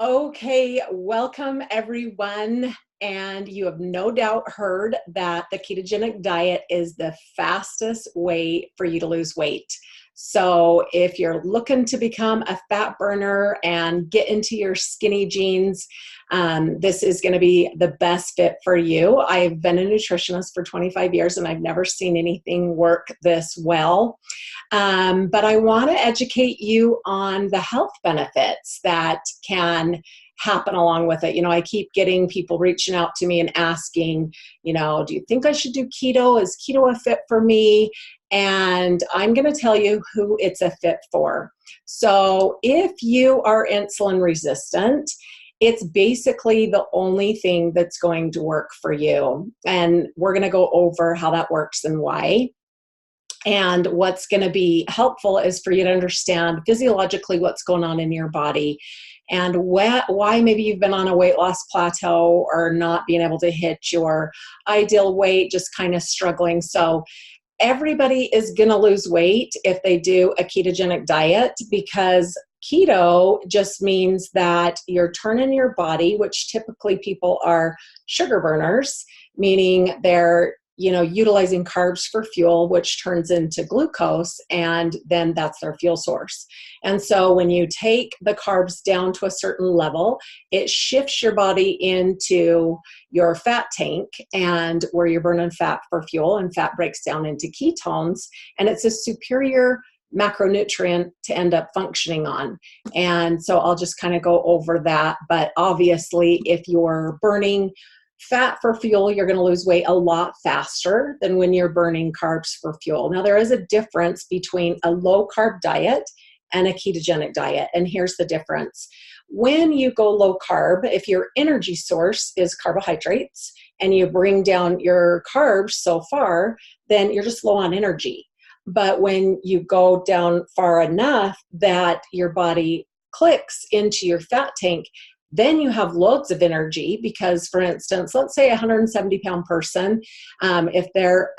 Okay, welcome everyone. And you have no doubt heard that the ketogenic diet is the fastest way for you to lose weight. So if you're looking to become a fat burner and get into your skinny jeans, this is going to be the best fit for you. I've been a nutritionist for 25 years and I've never seen anything work this well. But I want to educate you on the health benefits that can happen along with it. I keep getting people reaching out to me and asking, do you think I should do keto? Is keto a fit for me? And I'm going to tell you who it's a fit for. So if you are insulin resistant, it's basically the only thing that's going to work for you. And we're going to go over how that works and why. And what's going to be helpful is for you to understand physiologically what's going on in your body and why maybe you've been on a weight loss plateau or not being able to hit your ideal weight, just kind of struggling. So everybody is going to lose weight if they do a ketogenic diet, because keto just means that you're turning your body, which typically people are sugar burners, meaning they're utilizing carbs for fuel, which turns into glucose, and then that's their fuel source. And so when you take the carbs down to a certain level, it shifts your body into your fat tank, and where you're burning fat for fuel, and fat breaks down into ketones, and it's a superior macronutrient to end up functioning on. And so I'll just kind of go over that. But obviously, if you're burning fat for fuel, you're going to lose weight a lot faster than when you're burning carbs for fuel. Now, there is a difference between a low carb diet and a ketogenic diet. And here's the difference. When you go low carb, if your energy source is carbohydrates and you bring down your carbs so far, then you're just low on energy. But when you go down far enough that your body clicks into your fat tank, then you have loads of energy, because, for instance, let's say a 170-pound person, if they're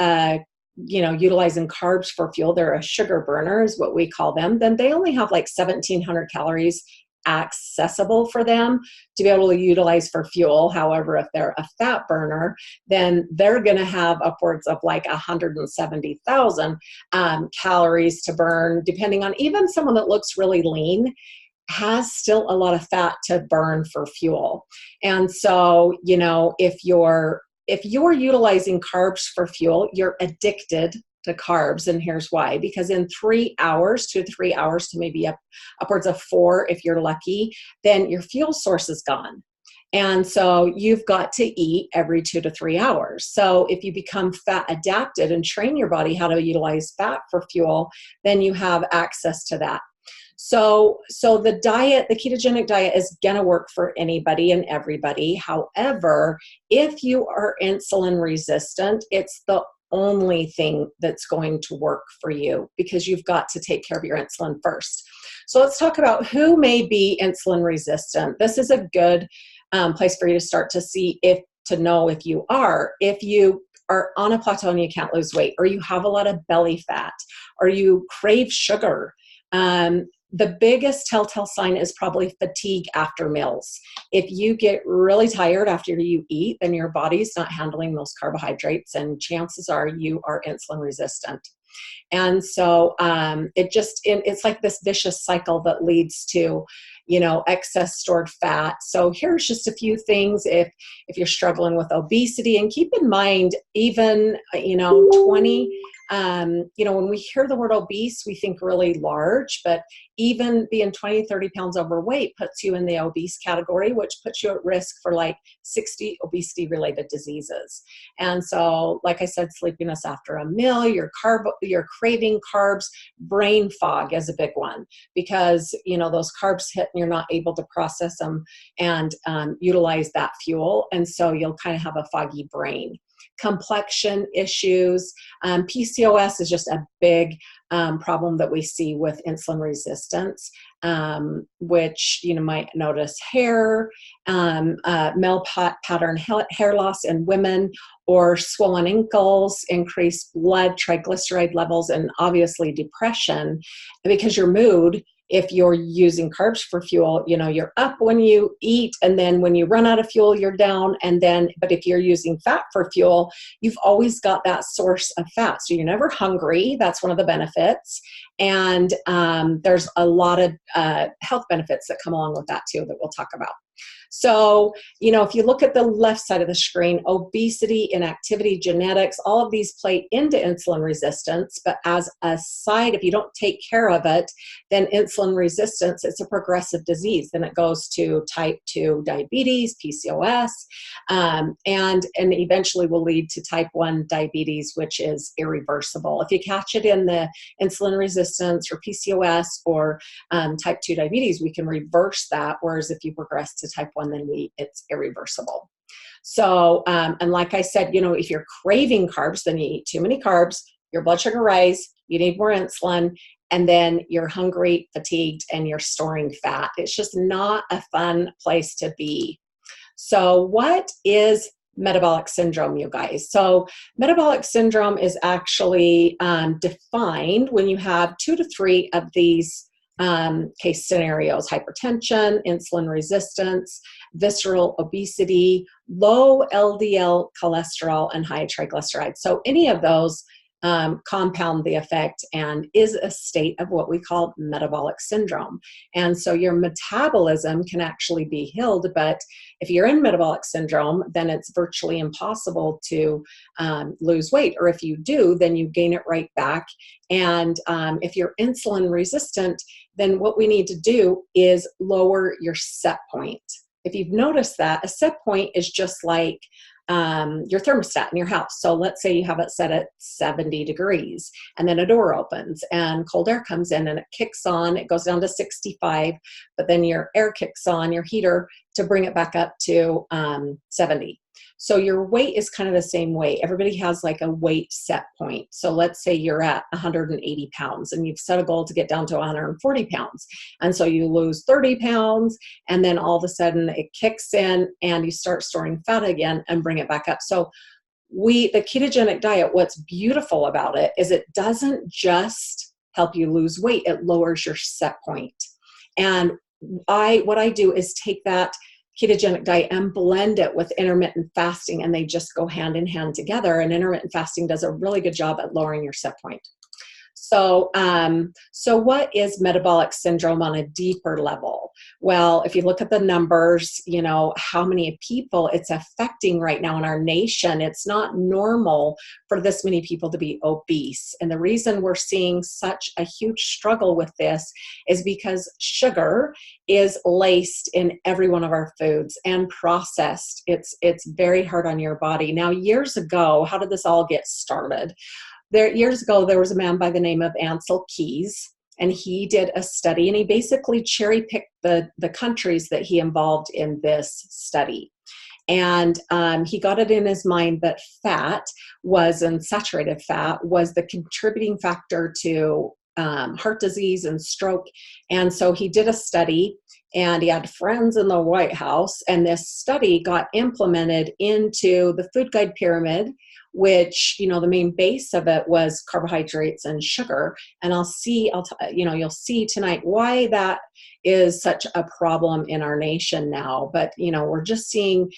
utilizing carbs for fuel, they're a sugar burner is what we call them, then they only have like 1,700 calories accessible for them to be able to utilize for fuel. However, if they're a fat burner, then they're going to have upwards of like 170,000 calories to burn, depending on, even someone that looks really lean has still a lot of fat to burn for fuel. And so, if you're utilizing carbs for fuel, you're addicted to carbs. And here's why: because in 3 hours, 2 to 3 hours to maybe upwards of 4, if you're lucky, then your fuel source is gone. And so you've got to eat every 2 to 3 hours. So if you become fat adapted and train your body how to utilize fat for fuel, then you have access to that. So the diet, the ketogenic diet, is going to work for anybody and everybody. However, if you are insulin resistant, it's the only thing that's going to work for you, because you've got to take care of your insulin first. So let's talk about who may be insulin resistant. This is a good place for you to start to know if you are. If you are on a plateau and you can't lose weight, or you have a lot of belly fat, or you crave sugar, the biggest telltale sign is probably fatigue after meals. If you get really tired after you eat, then your body's not handling those carbohydrates, and chances are you are insulin resistant. And so it's like this vicious cycle that leads to excess stored fat. So here's just a few things if you're struggling with obesity. And keep in mind, even 20 when we hear the word obese, we think really large, but even being 20, 30 pounds overweight puts you in the obese category, which puts you at risk for like 60 obesity-related diseases. And so, like I said, sleepiness after a meal, you're craving carbs, brain fog is a big one, because, those carbs hit and you're not able to process them and utilize that fuel. And so you'll kind of have a foggy brain. Complexion issues. PCOS is just a big problem that we see with insulin resistance, which you might notice hair, male pattern hair loss in women, or swollen ankles, increased blood triglyceride levels, and obviously depression. Because your mood, if you're using carbs for fuel, you're up when you eat, and then when you run out of fuel, you're down. But if you're using fat for fuel, you've always got that source of fat. So you're never hungry. That's one of the benefits. And there's a lot of health benefits that come along with that too, that we'll talk about. So, if you look at the left side of the screen, obesity, inactivity, genetics, all of these play into insulin resistance. But as a side, if you don't take care of it, then insulin resistance, it's a progressive disease. Then it goes to type 2 diabetes, PCOS, and eventually will lead to type 1 diabetes, which is irreversible. If you catch it in the insulin resistance or PCOS or type 2 diabetes, we can reverse that. Whereas if you progress to type 1, then it's irreversible. So, and like I said, if you're craving carbs, then you eat too many carbs, your blood sugar rise, you need more insulin, and then you're hungry, fatigued, and you're storing fat. It's just not a fun place to be. So what is metabolic syndrome, you guys? So metabolic syndrome is actually defined when you have 2 to 3 of these case scenarios: hypertension, insulin resistance, visceral obesity, low LDL cholesterol, and high triglycerides. So any of those compound the effect and is a state of what we call metabolic syndrome. And so your metabolism can actually be healed, but if you're in metabolic syndrome, then it's virtually impossible to lose weight. Or if you do, then you gain it right back. And if you're insulin resistant, then what we need to do is lower your set point. If you've noticed that, a set point is just like your thermostat in your house. So let's say you have it set at 70 degrees, and then a door opens and cold air comes in and it kicks on, it goes down to 65, but then your air kicks on, your heater, to bring it back up to 70. So your weight is kind of the same way. Everybody has like a weight set point. So let's say you're at 180 pounds and you've set a goal to get down to 140 pounds. And so you lose 30 pounds and then all of a sudden it kicks in and you start storing fat again and bring it back up. So the ketogenic diet, what's beautiful about it is it doesn't just help you lose weight, it lowers your set point. And what I do is take that ketogenic diet and blend it with intermittent fasting, and they just go hand in hand together. And intermittent fasting does a really good job at lowering your set point. So what is metabolic syndrome on a deeper level? Well, if you look at the numbers, how many people it's affecting right now in our nation, it's not normal for this many people to be obese. And the reason we're seeing such a huge struggle with this is because sugar is laced in every one of our foods and processed. It's very hard on your body. Now, years ago, how did this all get started? Years ago, there was a man by the name of Ansel Keys, and he did a study, and he basically cherry-picked the countries that he involved in this study. And he got it in his mind that saturated fat was the contributing factor to heart disease and stroke. And so he did a study, and he had friends in the White House, and this study got implemented into the food guide pyramid, which, the main base of it was carbohydrates and sugar. And you'll see tonight why that is such a problem in our nation now. But, we're just seeing,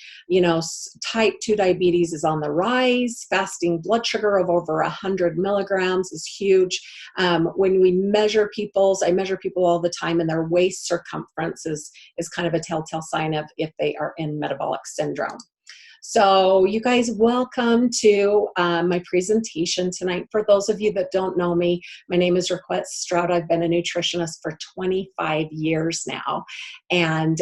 type 2 diabetes is on the rise. Fasting blood sugar of over 100 milligrams is huge. When we measure I measure people all the time, and their waist circumference is kind of a telltale sign of if they are in metabolic syndrome. So you guys, welcome to my presentation tonight. For those of you that don't know me, my name is Raquette Stroud. I've been a nutritionist for 25 years now, and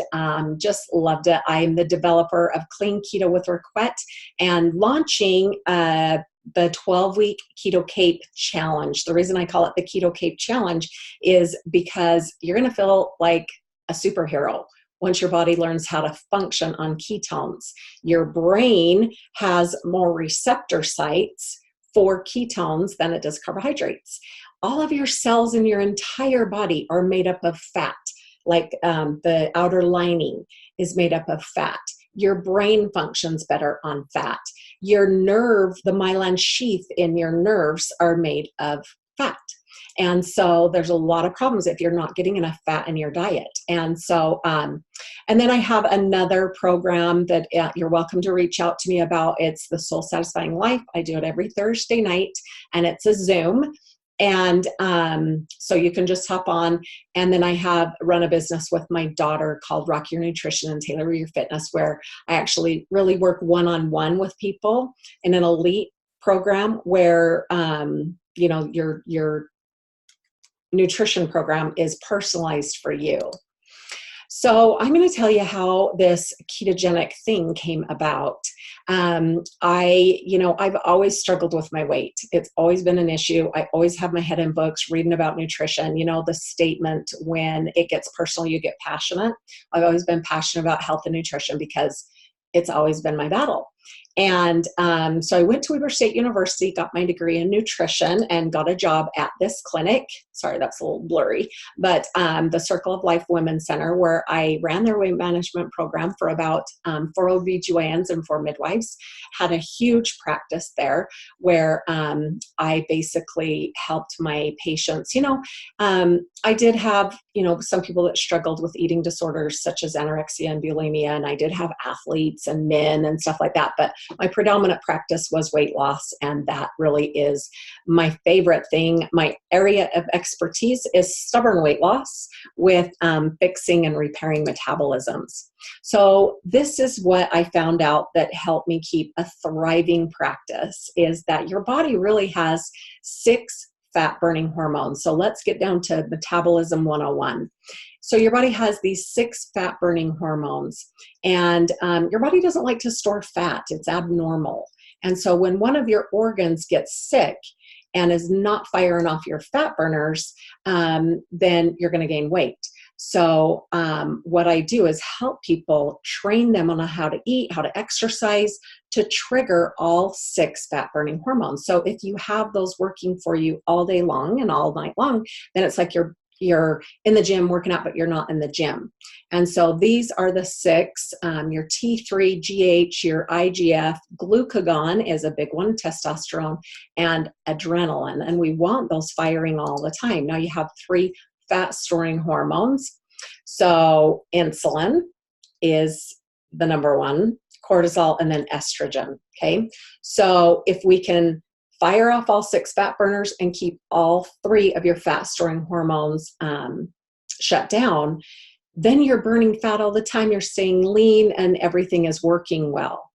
just loved it. I'm the developer of Clean Keto with Raquette and launching the 12-week Keto Cape Challenge. The reason I call it the Keto Cape Challenge is because you're going to feel like a superhero once your body learns how to function on ketones. Your brain has more receptor sites for ketones than it does carbohydrates. All of your cells in your entire body are made up of fat, like the outer lining is made up of fat. Your brain functions better on fat. Your nerve, the myelin sheath in your nerves are made of fat. And so there's a lot of problems if you're not getting enough fat in your diet. And so, and then I have another program that you're welcome to reach out to me about. It's the Soul Satisfying Life. I do it every Thursday night, and it's a Zoom. And so you can just hop on. And then I have run a business with my daughter called Rock Your Nutrition and Tailor Your Fitness, where I actually really work one-on-one with people in an elite program where, you know, your nutrition program is personalized for you. So I'm going to tell you how this ketogenic thing came about. I've always struggled with my weight. It's always been an issue. I always have my head in books reading about nutrition. You know, the statement, when it gets personal, you get passionate. I've always been passionate about health and nutrition because it's always been my battle. And so I went to Weber State University, got my degree in nutrition, and got a job at this clinic. Sorry, that's a little blurry, but the Circle of Life Women's Center, where I ran their weight management program for about 4 OBGYNs and 4 midwives. Had a huge practice there where I basically helped my patients. You know, I did have, you know, some people that struggled with eating disorders such as anorexia and bulimia, and I did have athletes and men and stuff like that. But my predominant practice was weight loss, and that really is my favorite thing. My area of expertise is stubborn weight loss with fixing and repairing metabolisms. So this is what I found out that helped me keep a thriving practice, is that your body really has 6 fat-burning hormones. So let's get down to metabolism 101. So your body has these 6 fat-burning hormones, and your body doesn't like to store fat. It's abnormal. And so when one of your organs gets sick and is not firing off your fat burners, then you're going to gain weight. So what I do is help people, train them on how to eat, how to exercise, to trigger all 6 fat-burning hormones. So if you have those working for you all day long and all night long, then it's like you're in the gym working out, but you're not in the gym. And so these are the 6, your T3, GH, your IGF, glucagon is a big one, testosterone, and adrenaline. And we want those firing all the time. Now you have 3 fat storing hormones. So insulin is the number 1, cortisol, and then estrogen. Okay. So if we can fire off all 6 fat burners and keep all 3 of your fat storing hormones shut down, then you're burning fat all the time. You're staying lean and everything is working well.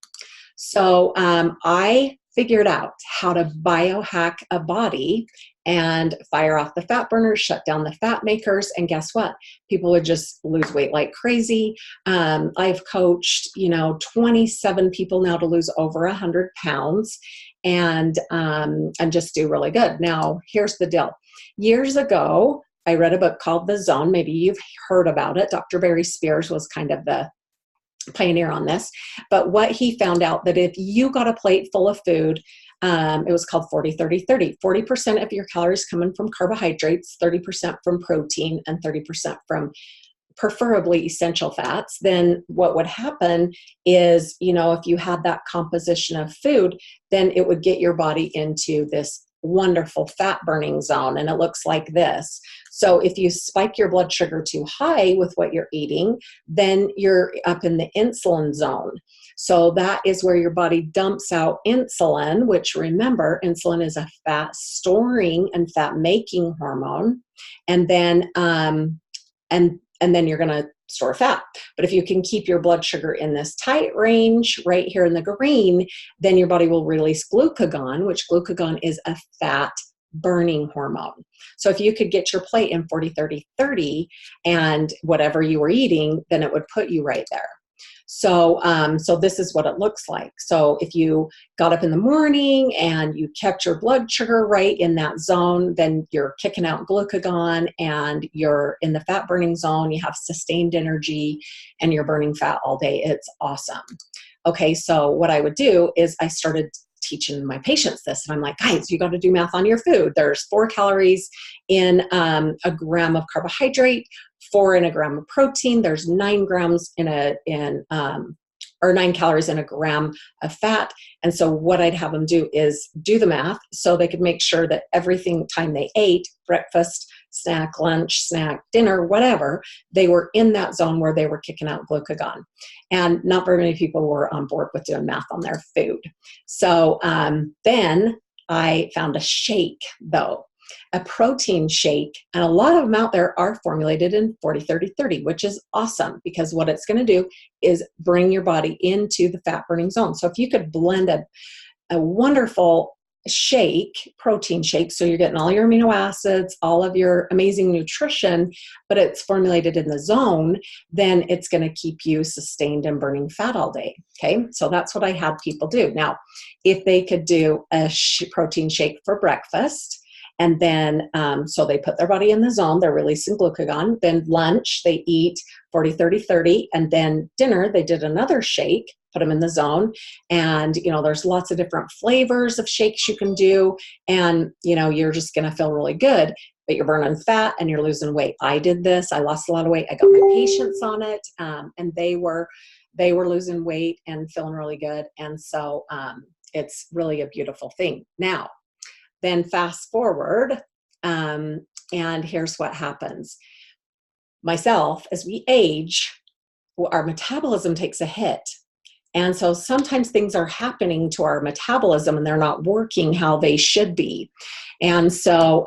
So I figured out how to biohack a body and fire off the fat burners, shut down the fat makers. And guess what? People would just lose weight like crazy. I've coached, 27 people now to lose over 100 pounds and just do really good. Now, here's the deal. Years ago, I read a book called The Zone. Maybe you've heard about it. Dr. Barry Spears was kind of the pioneer on this. But what he found out, that if you got a plate full of food, it was called 40-30-30. 40% of your calories coming from carbohydrates, 30% from protein, and 30% from preferably essential fats. Then what would happen is, if you had that composition of food, then it would get your body into this wonderful fat burning zone. And it looks like this. So if you spike your blood sugar too high with what you're eating, then you're up in the insulin zone. So that is where your body dumps out insulin, which, remember, insulin is a fat storing and fat making hormone. And then, and then you're going to store fat. But if you can keep your blood sugar in this tight range right here in the green, then your body will release glucagon, which glucagon is a fat burning hormone. So if you could get your plate in 40-30-30 and whatever you were eating, then it would put you right there. So, so this is what it looks like. So if you got up in the morning and you kept your blood sugar right in that zone, then you're kicking out glucagon and you're in the fat burning zone. You have sustained energy and you're burning fat all day. It's awesome. Okay. So what I would do is I started teaching my patients this, and I'm like, guys, you got to do math on your food. There's 4 calories in a gram of carbohydrate, 4 in a gram of protein. There's 9 grams or 9 calories in a gram of fat. And so what I'd have them do is do the math so they could make sure that everything time they ate, breakfast, snack, lunch, snack, dinner, whatever, they were in that zone where they were kicking out glucagon. And not very many people were on board with doing math on their food. So then I found a shake, though, a protein shake, and a lot of them out there are formulated in 40-30-30, which is awesome, because what it's going to do is bring your body into the fat burning zone. So if you could blend a wonderful shake, protein shake, so you're getting all your amino acids, all of your amazing nutrition, but it's formulated in the zone, then it's going to keep you sustained and burning fat all day. Okay, so that's what I had people do. Now, if they could do a protein shake for breakfast, and then, so they put their body in the zone, they're releasing glucagon. Then lunch, they eat 40-30-30. And then dinner, they did another shake, put them in the zone. And, there's lots of different flavors of shakes you can do. And, you're just going to feel really good, but you're burning fat and you're losing weight. I did this. I lost a lot of weight. I got my patients on it, and they were losing weight and feeling really good. And so it's really a beautiful thing. Now, then fast forward, and here's what happens. Myself, as we age, our metabolism takes a hit. And so sometimes things are happening to our metabolism and they're not working how they should be. And so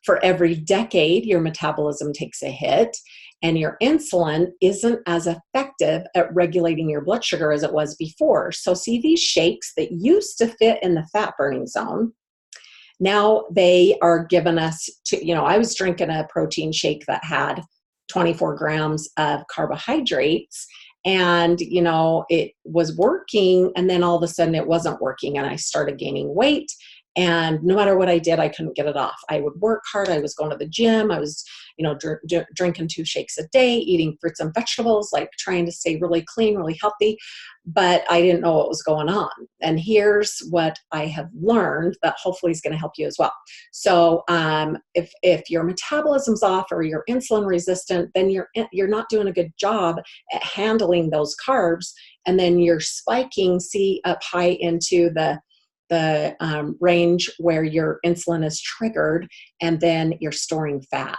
for every decade, your metabolism takes a hit, and your insulin isn't as effective at regulating your blood sugar as it was before. So see, these shakes that used to fit in the fat burning zone, now they are giving us I was drinking a protein shake that had 24 grams of carbohydrates, and, it was working, and then all of a sudden it wasn't working, and I started gaining weight. And no matter what I did, I couldn't get it off. I would work hard. I was going to the gym. I was, drinking 2 shakes a day, eating fruits and vegetables, like trying to stay really clean, really healthy. But I didn't know what was going on. And here's what I have learned that hopefully is going to help you as well. So if your metabolism's off or you're insulin resistant, then you're not doing a good job at handling those carbs. And then you're spiking, up high into the range where your insulin is triggered, and then you're storing fat.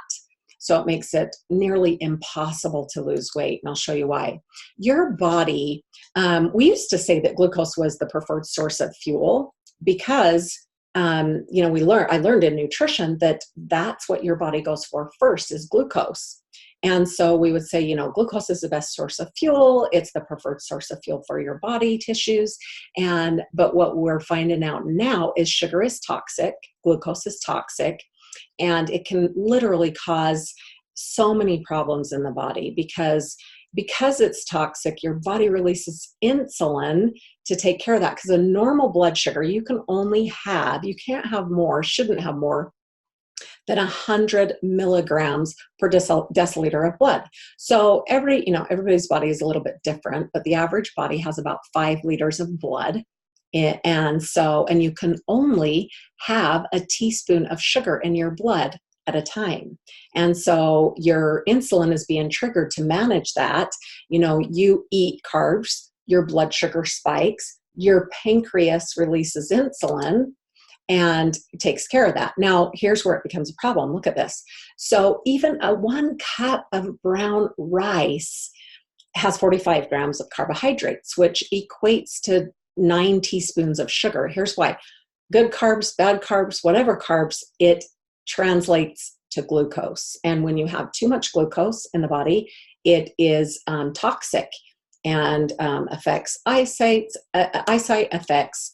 So it makes it nearly impossible to lose weight, and I'll show you why. Your body, we used to say that glucose was the preferred source of fuel because, I learned in nutrition that that's what your body goes for first is glucose. And so we would say, glucose is the best source of fuel. It's the preferred source of fuel for your body tissues. But what we're finding out now is sugar is toxic, glucose is toxic, and it can literally cause so many problems in the body because it's toxic. Your body releases insulin to take care of that, because a normal blood sugar, you can't have more, shouldn't have more than 100 milligrams per deciliter of blood. So everybody's body is a little bit different, but the average body has about 5 liters of blood. And you can only have a teaspoon of sugar in your blood at a time. And so your insulin is being triggered to manage that. You eat carbs, your blood sugar spikes, your pancreas releases insulin, and takes care of that. Now, here's where it becomes a problem. Look at this. So even a 1 cup of brown rice has 45 grams of carbohydrates, which equates to 9 teaspoons of sugar. Here's why. Good carbs, bad carbs, whatever carbs, it translates to glucose. And when you have too much glucose in the body, it is toxic and affects eyesight, affects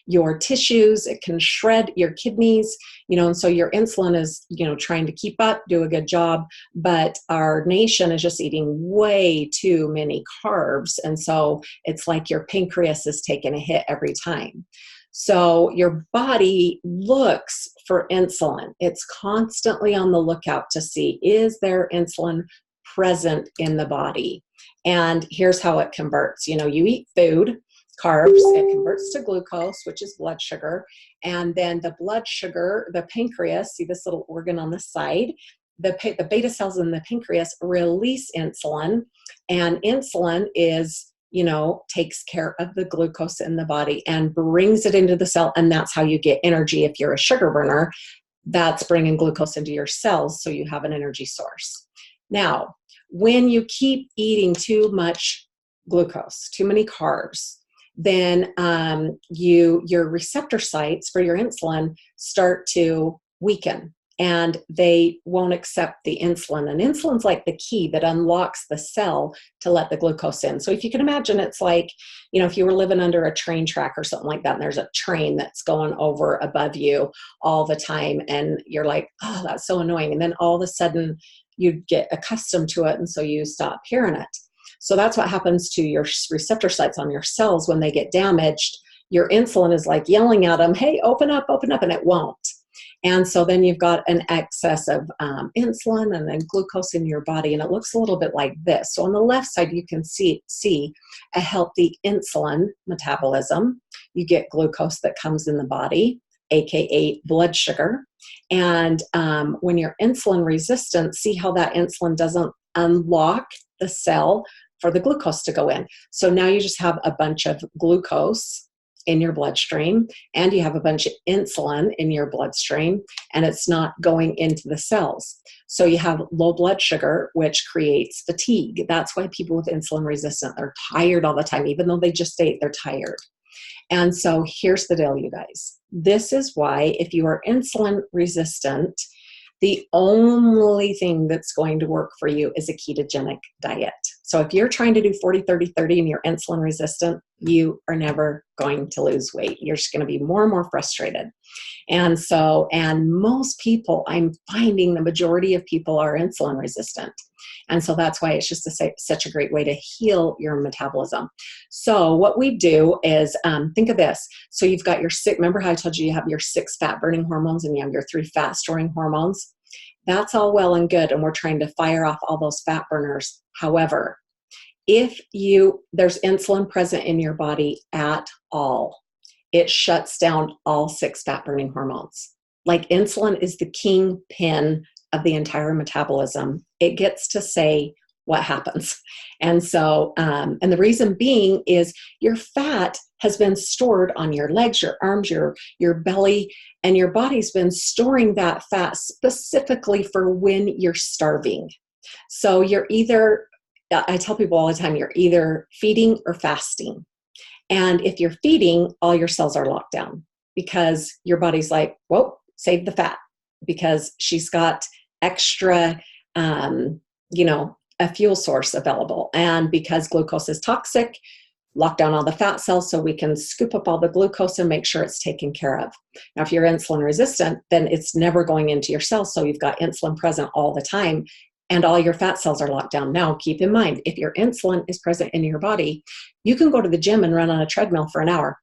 your tissues. It can shred your kidneys, and so your insulin is, trying to keep up, do a good job, but our nation is just eating way too many carbs. And so it's like your pancreas is taking a hit every time. So your body looks for insulin. It's constantly on the lookout to see, is there insulin present in the body? And here's how it converts. You eat food, carbs, it converts to glucose, which is blood sugar. And then the blood sugar, the pancreas, see this little organ on the side, the beta cells in the pancreas release insulin, and insulin is, takes care of the glucose in the body and brings it into the cell. And that's how you get energy. If you're a sugar burner, that's bringing glucose into your cells, so you have an energy source. Now, when you keep eating too much glucose, too many carbs, then your receptor sites for your insulin start to weaken, and they won't accept the insulin. And insulin's like the key that unlocks the cell to let the glucose in. So if you can imagine, it's like, if you were living under a train track or something like that, and there's a train that's going over above you all the time, and you're like, oh, that's so annoying. And then all of a sudden you get accustomed to it, and so you stop hearing it. So that's what happens to your receptor sites on your cells when they get damaged. Your insulin is like yelling at them, hey, open up, and it won't. And so then you've got an excess of insulin and then glucose in your body, and it looks a little bit like this. So on the left side, you can see a healthy insulin metabolism. You get glucose that comes in the body, aka blood sugar. And when you're insulin resistant, see how that insulin doesn't unlock the cell for the glucose to go in. So now you just have a bunch of glucose in your bloodstream, and you have a bunch of insulin in your bloodstream, and it's not going into the cells. So you have low blood sugar, which creates fatigue. That's why people with insulin resistant, they're tired all the time. Even though they just ate, they're tired. And so here's the deal, you guys. This is why if you are insulin resistant, the only thing that's going to work for you is a ketogenic diet. So if you're trying to do 40-30-30 and you're insulin resistant, you are never going to lose weight. You're just going to be more and more frustrated. And most people, I'm finding the majority of people are insulin resistant. And so that's why it's just such a great way to heal your metabolism. So what we do is, think of this. So you've got remember how I told you have your 6 fat burning hormones and you have your 3 fat storing hormones? That's all well and good. And we're trying to fire off all those fat burners. However, if there's insulin present in your body at all, it shuts down all 6 fat burning hormones. Like insulin is the kingpin of the entire metabolism. It gets to say what happens. And so, and the reason being is your fat has been stored on your legs, your arms, your belly, and your body's been storing that fat specifically for when you're starving. So I tell people all the time, you're either feeding or fasting. And if you're feeding, all your cells are locked down because your body's like, whoa, save the fat, because she's got extra, a fuel source available. And because glucose is toxic, lock down all the fat cells so we can scoop up all the glucose and make sure it's taken care of. Now, if you're insulin resistant, then it's never going into your cells. So you've got insulin present all the time and all your fat cells are locked down. Now, keep in mind, if your insulin is present in your body, you can go to the gym and run on a treadmill for an hour.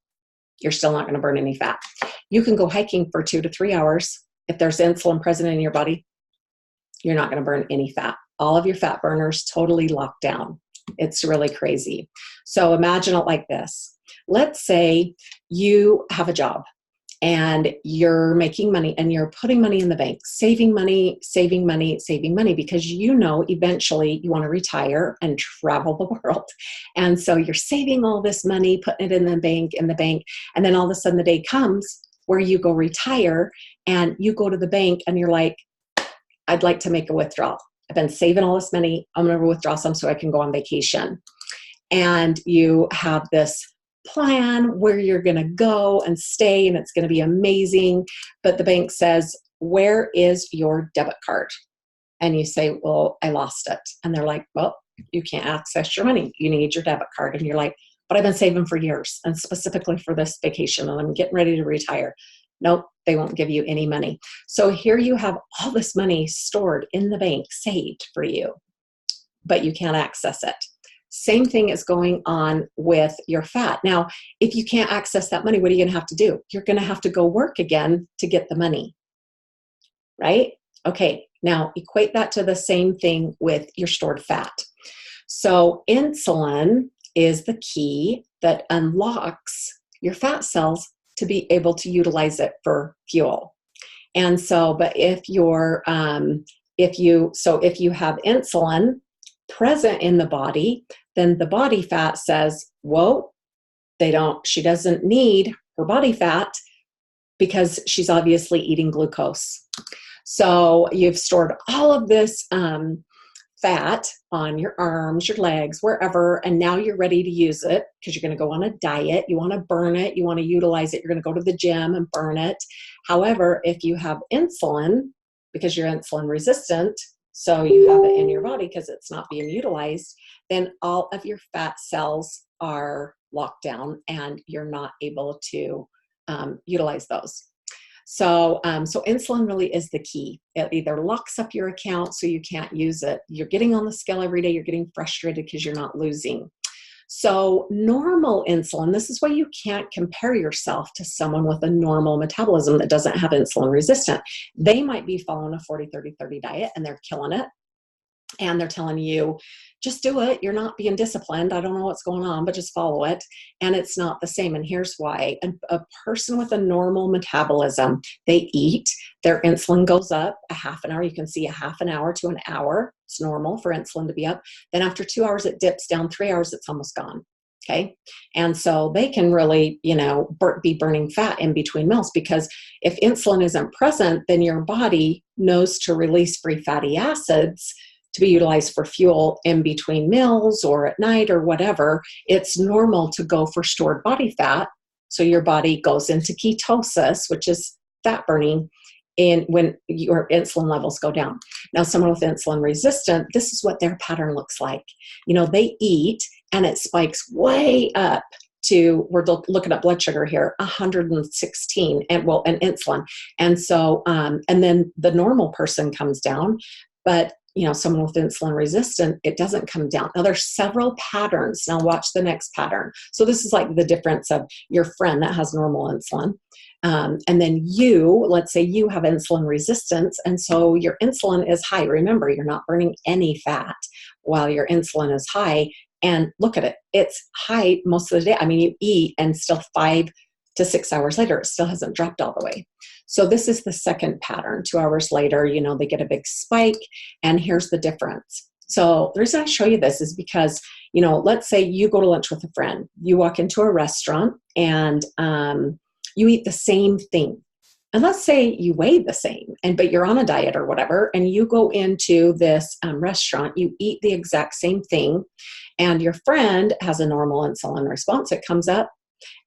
You're still not going to burn any fat. You can go hiking for 2 to 3 hours. If there's insulin present in your body, you're not going to burn any fat. All of your fat burners totally locked down. It's really crazy. So imagine it like this. Let's say you have a job and you're making money and you're putting money in the bank, saving money, because eventually you want to retire and travel the world. And so you're saving all this money, putting it in the bank, and then all of a sudden the day comes where you go retire and you go to the bank and you're like, I'd like to make a withdrawal. I've been saving all this money. I'm going to withdraw some so I can go on vacation. And you have this plan where you're going to go and stay and it's going to be amazing. But the bank says, where is your debit card? And you say, well, I lost it. And they're like, well, you can't access your money. You need your debit card. And you're like, but I've been saving for years and specifically for this vacation and I'm getting ready to retire. Nope, they won't give you any money. So here you have all this money stored in the bank, saved for you, but you can't access it. Same thing is going on with your fat. Now, if you can't access that money, what are you going to have to do? You're going to have to go work again to get the money, right? Okay, now equate that to the same thing with your stored fat. So insulin is the key that unlocks your fat cells to be able to utilize it for fuel. And so, but if you're, if you have insulin present in the body, then the body fat says, whoa, she doesn't need her body fat because she's obviously eating glucose. So you've stored all of this fat on your arms, your legs, wherever, and now you're ready to use it because you're going to go on a diet. You want to burn it. You want to utilize it. You're going to go to the gym and burn it. However, if you have insulin, because you're insulin resistant, so you have it in your body because it's not being utilized, then all of your fat cells are locked down and you're not able to utilize those. So insulin really is the key. It either locks up your account so you can't use it. You're getting on the scale every day. You're getting frustrated because you're not losing. So normal insulin, this is why you can't compare yourself to someone with a normal metabolism that doesn't have insulin resistant. They might be following a 40-30-30 diet and they're killing it. And they're telling you, just do it. You're not being disciplined. I don't know what's going on, but just follow it. And it's not the same. And here's why. A person with a normal metabolism, they eat, their insulin goes up a half an hour. You can see a half an hour to an hour. It's normal for insulin to be up. Then after 2 hours, it dips down. 3 hours, it's almost gone. Okay. And so they can really, be burning fat in between meals, because if insulin isn't present, then your body knows to release free fatty acids to be utilized for fuel in between meals or at night or whatever. It's normal to go for stored body fat. So your body goes into ketosis, which is fat burning, when your insulin levels go down. Now, someone with insulin resistant, this is what their pattern looks like. They eat and it spikes way up to, we're looking at blood sugar here, 116 and insulin. And so, and then the normal person comes down, but someone with insulin resistant, it doesn't come down. Now there's several patterns. Now watch the next pattern. So this is like the difference of your friend that has normal insulin. And then let's say you have insulin resistance. And so your insulin is high. Remember, you're not burning any fat while your insulin is high. And look at it. It's high most of the day. I mean, you eat and still 5 to 6 hours later, it still hasn't dropped all the way. So this is the second pattern. 2 hours later, they get a big spike, and here's the difference. So the reason I show you this is because, let's say you go to lunch with a friend, you walk into a restaurant and you eat the same thing. And let's say you weigh the same, but you're on a diet or whatever, and you go into this restaurant, you eat the exact same thing, and your friend has a normal insulin response. It comes up,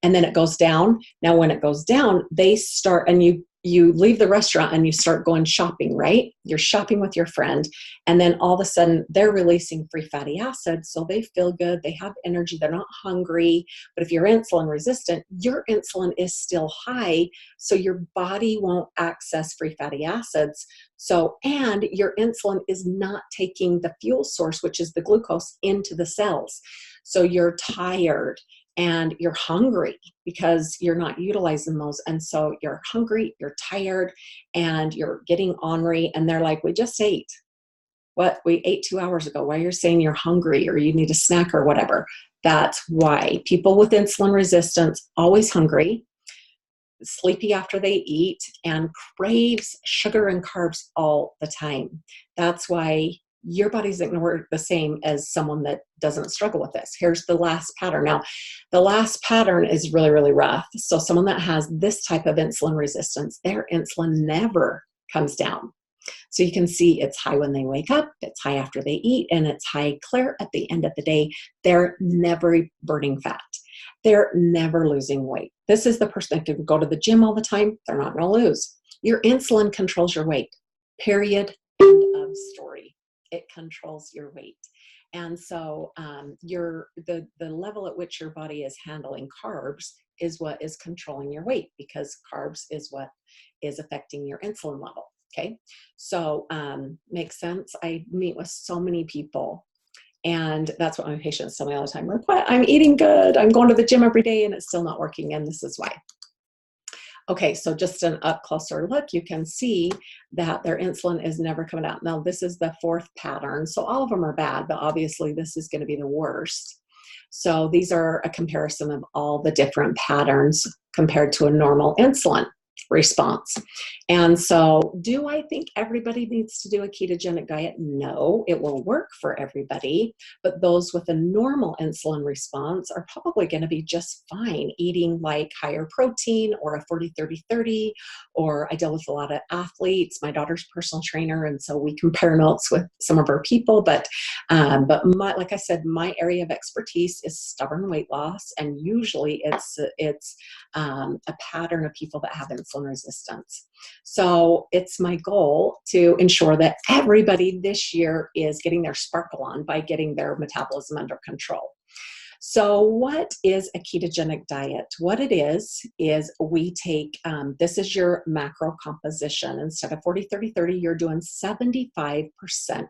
and then it goes down. Now, when it goes down, they start, and you leave the restaurant and you start going shopping, right? You're shopping with your friend. And then all of a sudden they're releasing free fatty acids. So they feel good. They have energy. They're not hungry. But if you're insulin resistant, your insulin is still high. So your body won't access free fatty acids. And your insulin is not taking the fuel source, which is the glucose, into the cells. So you're tired and you're hungry because you're not utilizing those. And so you're hungry, you're tired, and you're getting ornery. And they're like, we just ate. What? We ate 2 hours ago. Why you're saying you're hungry or you need a snack or whatever? That's why people with insulin resistance, always hungry, sleepy after they eat, and craves sugar and carbs all the time. That's why your body's going to work the same as someone that doesn't struggle with this. Here's the last pattern. Now, the last pattern is really, really rough. So someone that has this type of insulin resistance, their insulin never comes down. So you can see it's high when they wake up, it's high after they eat, and it's high clear at the end of the day. They're never burning fat. They're never losing weight. This is the person that can go to the gym all the time. They're not going to lose. Your insulin controls your weight. Period. End of story. It controls your weight. And so the level at which your body is handling carbs is what is controlling your weight, because carbs is what is affecting your insulin level. Okay. So makes sense. I meet with so many people, and that's what my patients tell me all the time. I'm eating good. I'm going to the gym every day and it's still not working. And this is why. Okay, so just an up closer look, you can see that their insulin is never coming out. Now, this is the fourth pattern. So all of them are bad, but obviously this is going to be the worst. So these are a comparison of all the different patterns compared to a normal insulin response. And so, do I think everybody needs to do a ketogenic diet? No, it will work for everybody, but those with a normal insulin response are probably going to be just fine eating like higher protein or a 40-30-30, or I deal with a lot of athletes. My daughter's personal trainer, and so we compare notes with some of our people, but like I said, my area of expertise is stubborn weight loss, and usually it's a pattern of people that have insulin resistance. So it's my goal to ensure that everybody this year is getting their sparkle on by getting their metabolism under control. So what is a ketogenic diet? What it is we take, this is your macro composition. Instead of 40-30-30, you're doing 75%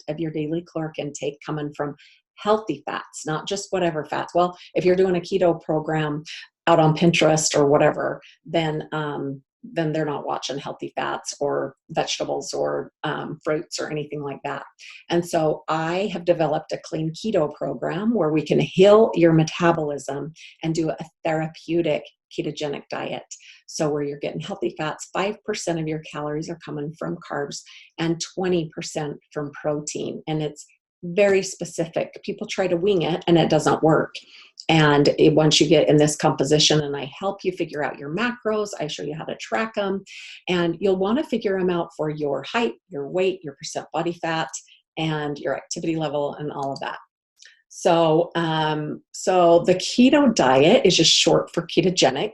of your daily caloric intake coming from healthy fats, not just whatever fats. Well, if you're doing a keto program out on Pinterest or whatever, then they're not watching healthy fats or vegetables or fruits or anything like that. And so I have developed a clean keto program where we can heal your metabolism and do a therapeutic ketogenic diet. So where you're getting healthy fats, 5% of your calories are coming from carbs and 20% from protein. And it's very specific. People try to wing it and it doesn't work. And once you get in this composition and I help you figure out your macros, I show you how to track them, and you'll want to figure them out for your height, your weight, your percent body fat, and your activity level and all of that. So, so the keto diet is just short for ketogenic.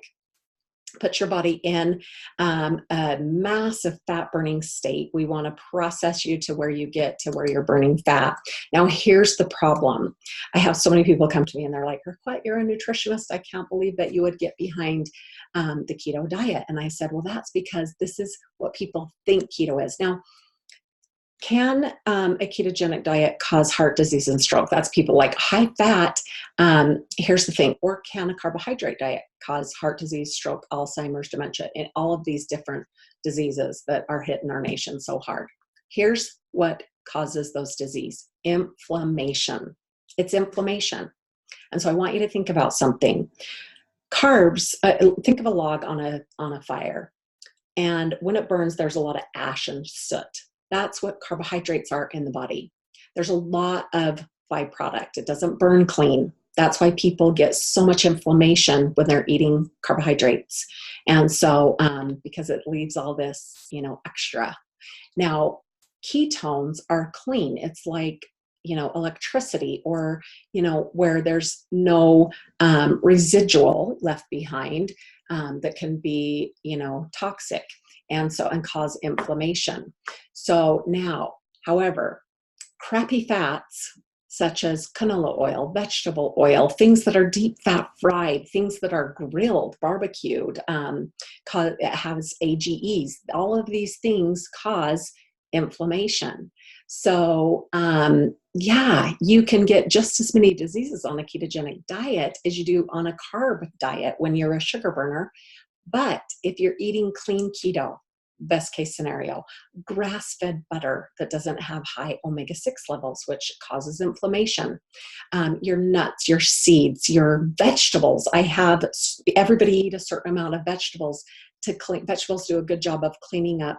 Put your body in a massive fat burning state. We want to process you to where you get to where you're burning fat. Now, here's the problem. I have so many people come to me and they're like, "What? You're a nutritionist. I can't believe that you would get behind the keto diet." And I said, well, that's because this is what people think keto is. Now, can a ketogenic diet cause heart disease and stroke? That's people like high fat. Here's the thing. Or can a carbohydrate diet cause heart disease, stroke, Alzheimer's, dementia, and all of these different diseases that are hitting our nation so hard? Here's what causes those diseases. Inflammation. It's inflammation. And so I want you to think about something. Carbs, think of a log on a fire. And when it burns, there's a lot of ash and soot. That's what carbohydrates are in the body. There's a lot of byproduct. It doesn't burn clean. That's why people get so much inflammation when they're eating carbohydrates. And so, because it leaves all this, extra. Now, ketones are clean. It's like, electricity, or, where there's no residual left behind that can be, toxic. And cause inflammation. So now, however, crappy fats such as canola oil, vegetable oil, things that are deep fat fried, things that are grilled, barbecued, it has AGEs. All of these things cause inflammation. So, you can get just as many diseases on a ketogenic diet as you do on a carb diet when you're a sugar burner. But if you're eating clean keto, best case scenario, grass-fed butter that doesn't have high omega-6 levels, which causes inflammation, your nuts, your seeds, your vegetables. I have everybody eat a certain amount of vegetables to clean. Vegetables do a good job of cleaning up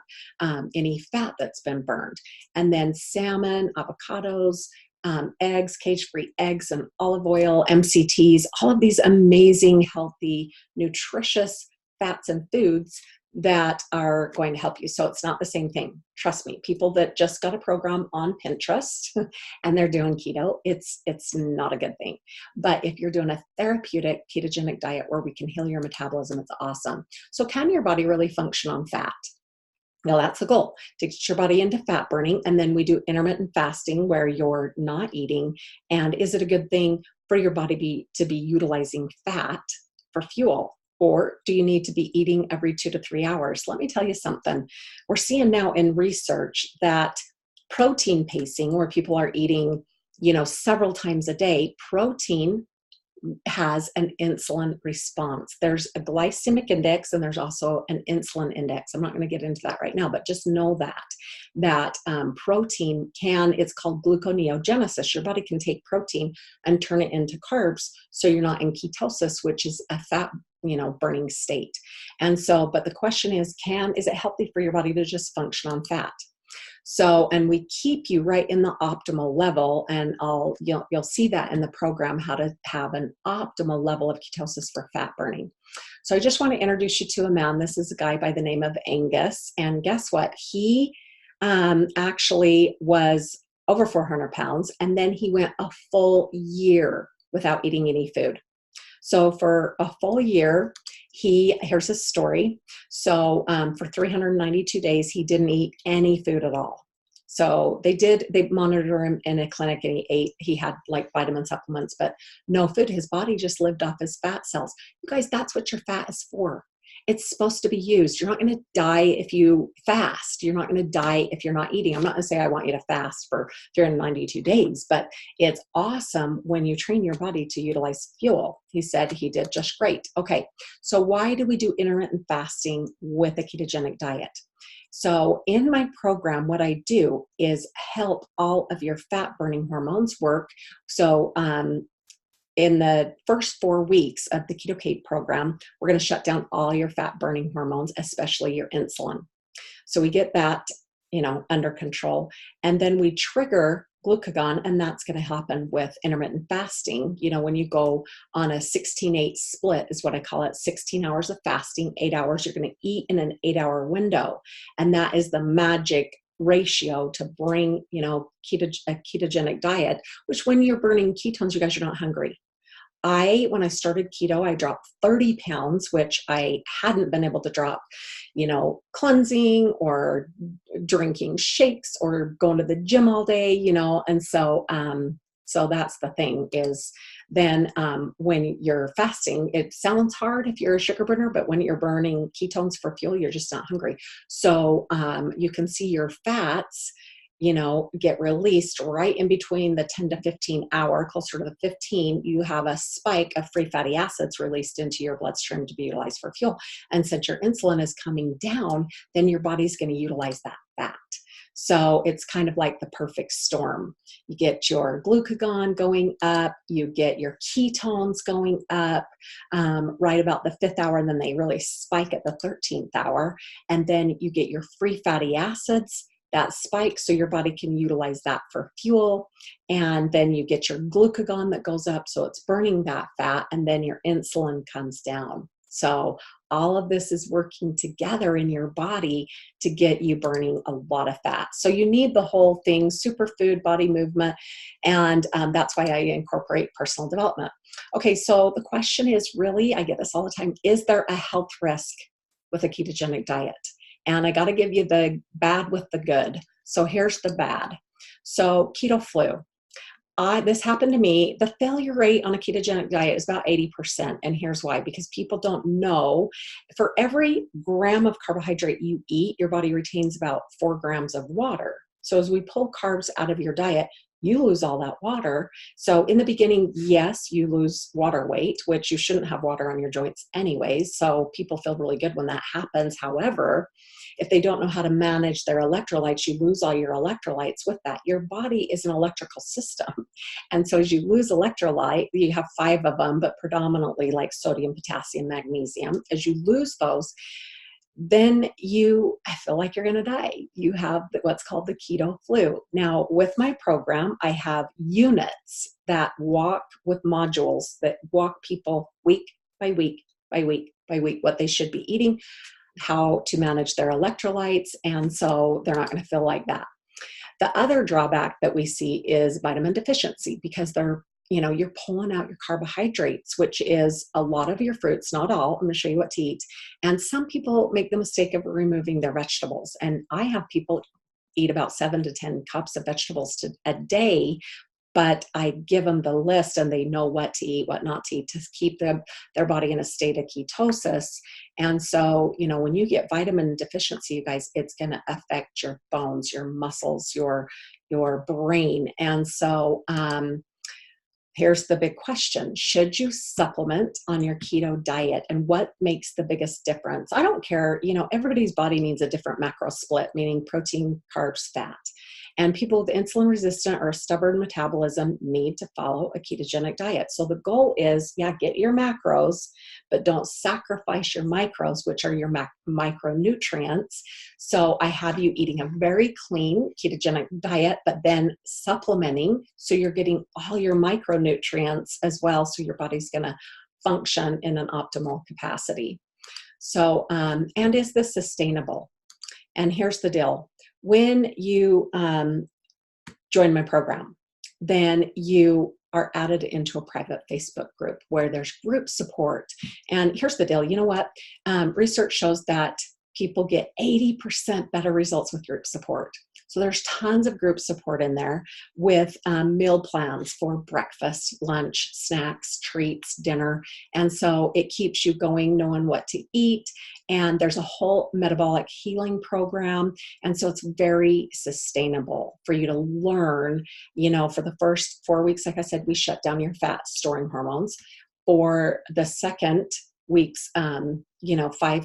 any fat that's been burned. And then salmon, avocados, eggs, cage-free eggs, and olive oil, MCTs, all of these amazing, healthy, nutritious fats and foods that are going to help you. So it's not the same thing. Trust me, people that just got a program on Pinterest and they're doing keto, it's not a good thing. But if you're doing a therapeutic ketogenic diet where we can heal your metabolism, it's awesome. So can your body really function on fat? Well, that's the goal, to get your body into fat burning. And then we do intermittent fasting where you're not eating. And is it a good thing for your body to be utilizing fat for fuel? Or do you need to be eating every 2 to 3 hours? Let me tell you something. We're seeing now in research that protein pacing, where people are eating, several times a day, protein has an insulin response. There's a glycemic index and there's also an insulin index. I'm not going to get into that right now, but just know that protein it's called gluconeogenesis. Your body can take protein and turn it into carbs, so you're not in ketosis, which is a fat burning state. And so, but the question is it healthy for your body to just function on fat? So, and we keep you right in the optimal level, and you'll see that in the program, how to have an optimal level of ketosis for fat burning. So I just want to introduce you to a man. This is a guy by the name of Angus, and guess what? He actually was over 400 pounds, and then he went a full year without eating any food. So for a full year, here's his story. So for 392 days, he didn't eat any food at all. So they monitor him in a clinic, and he had like vitamin supplements, but no food. His body just lived off his fat cells. You guys, that's what your fat is for. It's supposed to be used. You're not going to die if you fast. You're not going to die if you're not eating. I'm not going to say I want you to fast for 392 days, but it's awesome when you train your body to utilize fuel. He said he did just great. Okay, so why do we do intermittent fasting with a ketogenic diet? So in my program, what I do is help all of your fat burning hormones work. So in the first 4 weeks of the KetoKate program, we're going to shut down all your fat burning hormones, especially your insulin. So we get that, under control. And then we trigger glucagon, and that's going to happen with intermittent fasting. When you go on a 16-8 split is what I call it, 16 hours of fasting, 8 hours, you're going to eat in an 8-hour window. And that is the magic ratio to bring, a ketogenic diet, which when you're burning ketones, you guys are not hungry. When I started keto, I dropped 30 pounds, which I hadn't been able to drop, cleansing or drinking shakes or going to the gym all day, and so that's the thing is then when you're fasting, it sounds hard if you're a sugar burner, but when you're burning ketones for fuel, you're just not hungry. So you can see your fats get released right in between the 10 to 15 hour, closer to the 15, you have a spike of free fatty acids released into your bloodstream to be utilized for fuel. And since your insulin is coming down, then your body's going to utilize that fat. So it's kind of like the perfect storm. You get your glucagon going up, you get your ketones going up right about the 5th hour, and then they really spike at the 13th hour. And then you get your free fatty acids that spike, so your body can utilize that for fuel. And then you get your glucagon that goes up, so it's burning that fat, and then your insulin comes down. So all of this is working together in your body to get you burning a lot of fat. So you need the whole thing, superfood, body movement, and that's why I incorporate personal development. Okay, so the question is really, I get this all the time, is there a health risk with a ketogenic diet? And I got to give you the bad with the good. So here's the bad. So keto flu. This happened to me. The failure rate on a ketogenic diet is about 80%. And here's why. Because people don't know, for every gram of carbohydrate you eat, your body retains about 4 grams of water. So as we pull carbs out of your diet, you lose all that water. So in the beginning, yes, you lose water weight, which you shouldn't have water on your joints anyways. So people feel really good when that happens. However, if they don't know how to manage their electrolytes, you lose all your electrolytes with that. Your body is an electrical system. And so as you lose electrolyte, you have 5 of them, but predominantly like sodium, potassium, magnesium. As you lose those, then I feel like you're going to die. You have what's called the keto flu. Now, with my program, I have units that walk with modules that walk people week by week by week by week, what they should be eating, how to manage their electrolytes, and so they're not going to feel like that. The other drawback that we see is vitamin deficiency, because you're pulling out your carbohydrates, which is a lot of your fruits, not all. I'm going to show you what to eat. And some people make the mistake of removing their vegetables. And I have people eat about 7 to 10 cups of vegetables a day, but I give them the list and they know what to eat, what not to eat, to keep their body in a state of ketosis. And so, when you get vitamin deficiency, you guys, it's going to affect your bones, your muscles, your brain. And so, here's the big question. Should you supplement on your keto diet? And what makes the biggest difference? I don't care, everybody's body needs a different macro split, meaning protein, carbs, fat. And people with insulin resistant or stubborn metabolism need to follow a ketogenic diet. So the goal is, get your macros, but don't sacrifice your micros, which are your micronutrients. So I have you eating a very clean ketogenic diet, but then supplementing so you're getting all your micronutrients as well. So your body's going to function in an optimal capacity. So, and is this sustainable? And here's the deal. When you join my program, then you are added into a private Facebook group where there's group support. And here's the deal. You know what? Research shows that people get 80% better results with group support. So there's tons of group support in there with meal plans for breakfast, lunch, snacks, treats, dinner. And so it keeps you going, knowing what to eat. And there's a whole metabolic healing program. And so it's very sustainable for you to learn, for the first 4 weeks, like I said, we shut down your fat storing hormones. For the second weeks, 5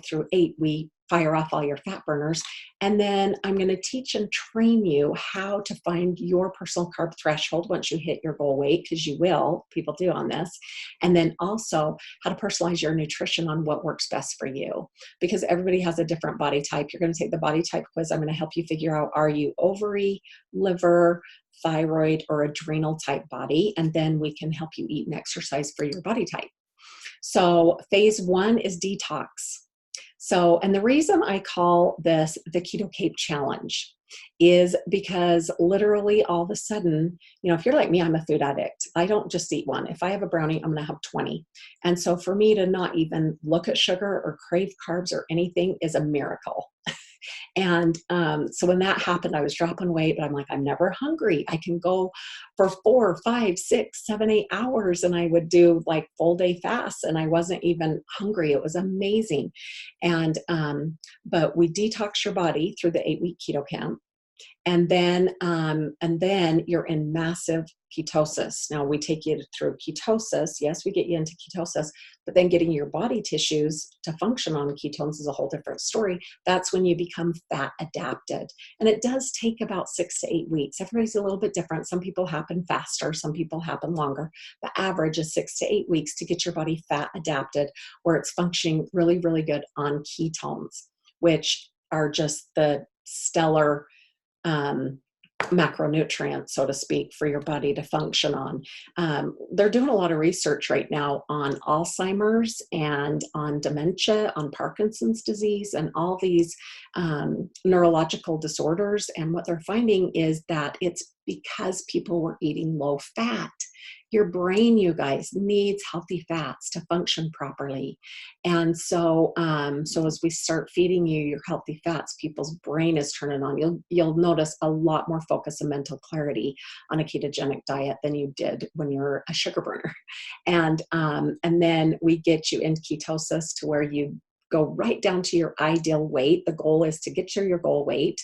through 8, we fire off all your fat burners. And then I'm going to teach and train you how to find your personal carb threshold once you hit your goal weight, because you will, people do on this. And then also how to personalize your nutrition on what works best for you, because everybody has a different body type. You're going to take the body type quiz. I'm going to help you figure out, are you ovary, liver, thyroid, or adrenal type body? And then we can help you eat and exercise for your body type. So phase 1 is detox. So, and the reason I call this the Keto Cape Challenge is because literally all of a sudden, if you're like me, I'm a food addict. I don't just eat one. If I have a brownie, I'm going to have 20. And so for me to not even look at sugar or crave carbs or anything is a miracle. And so when that happened, I was dropping weight, but I'm like, I'm never hungry. I can go for 4, 5, 6, 7, 8 hours. And I would do like full day fasts and I wasn't even hungry. It was amazing. And, but we detox your body through the 8-week keto camp. And then you're in massive ketosis. Now we take you through ketosis. Yes, we get you into ketosis, but then getting your body tissues to function on ketones is a whole different story. That's when you become fat adapted. And it does take about 6 to 8 weeks. Everybody's a little bit different. Some people happen faster, some people happen longer. The average is 6 to 8 weeks to get your body fat adapted, where it's functioning really, really good on ketones, which are just the stellar macronutrients, so to speak, for your body to function on. They're doing a lot of research right now on Alzheimer's and on dementia, on Parkinson's disease, and all these neurological disorders. And what they're finding is that it's because people were eating low fat. Your brain, you guys, needs healthy fats to function properly. And so, as we start feeding you your healthy fats, people's brain is turning on. You'll notice a lot more focus and mental clarity on a ketogenic diet than you did when you're a sugar burner. And then we get you into ketosis to where you go right down to your ideal weight. The goal is to get to your goal weight.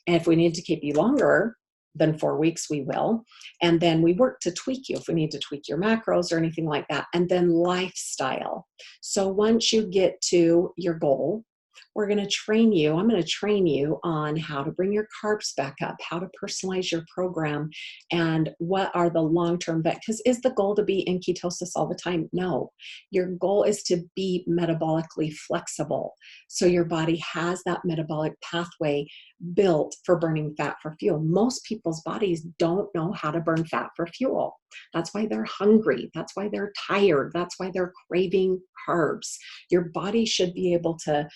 And if we need to keep you longer than 4 weeks, we will. And then we work to tweak you if we need to tweak your macros or anything like that. And then lifestyle. So once you get to your goal, I'm going to train you on how to bring your carbs back up, how to personalize your program, and what are the long-term because is the goal to be in ketosis all the time? No. Your goal is to be metabolically flexible. So your body has that metabolic pathway built for burning fat for fuel. Most people's bodies don't know how to burn fat for fuel. That's why they're hungry. That's why they're tired. That's why they're craving carbs. Your body should be able to,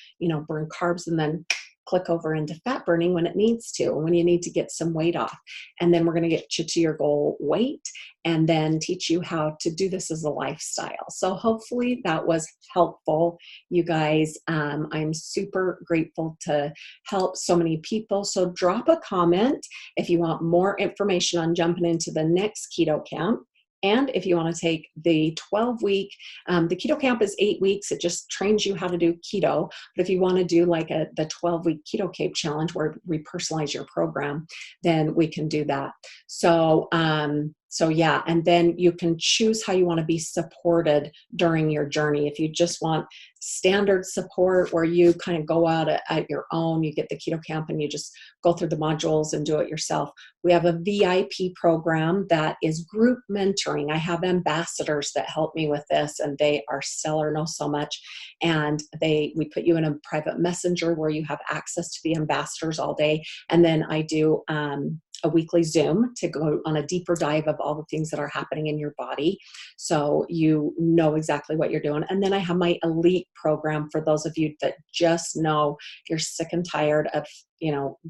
burn carbs and then click over into fat burning when it needs to, when you need to get some weight off. And then we're going to get you to your goal weight and then teach you how to do this as a lifestyle. So hopefully that was helpful, you guys. I'm super grateful to help so many people. So drop a comment if you want more information on jumping into the next keto camp. And if you want to take the 12-week, the keto camp is 8 weeks. It just trains you how to do keto. But if you want to do like the 12-week Keto Cape Challenge where we personalize your program, then we can do that. So So yeah, and then you can choose how you want to be supported during your journey. If you just want standard support where you kind of go out at your own, you get the keto camp and you just go through the modules and do it yourself. We have a VIP program that is group mentoring. I have ambassadors that help me with this, and they are stellar, know so much. And we put you in a private messenger where you have access to the ambassadors all day. And then I do a weekly Zoom to go on a deeper dive of all the things that are happening in your body, so you know exactly what you're doing. And then I have my elite program for those of you that just know you're sick and tired of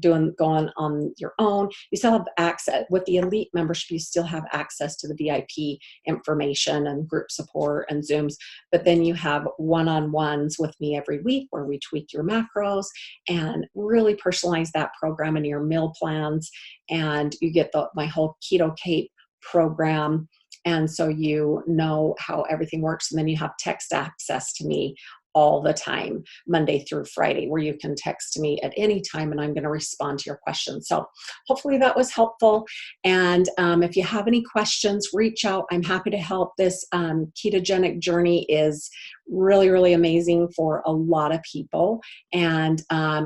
going on your own. You still have access with the elite membership. You still have access to the VIP information and group support and Zooms, but then you have one-on-ones with me every week where we tweak your macros and really personalize that program in your meal plans. And you get my whole Keto Cape program. And so you know how everything works. And then you have text access to me all the time, Monday through Friday, where you can text me at any time and I'm going to respond to your questions. So hopefully that was helpful. And if you have any questions, reach out. I'm happy to help. This ketogenic journey is really, really amazing for a lot of people. And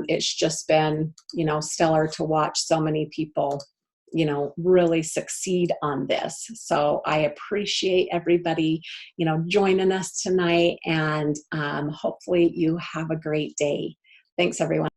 it's just been, stellar to watch so many people really succeed on this. So I appreciate everybody, joining us tonight, and hopefully you have a great day. Thanks, everyone.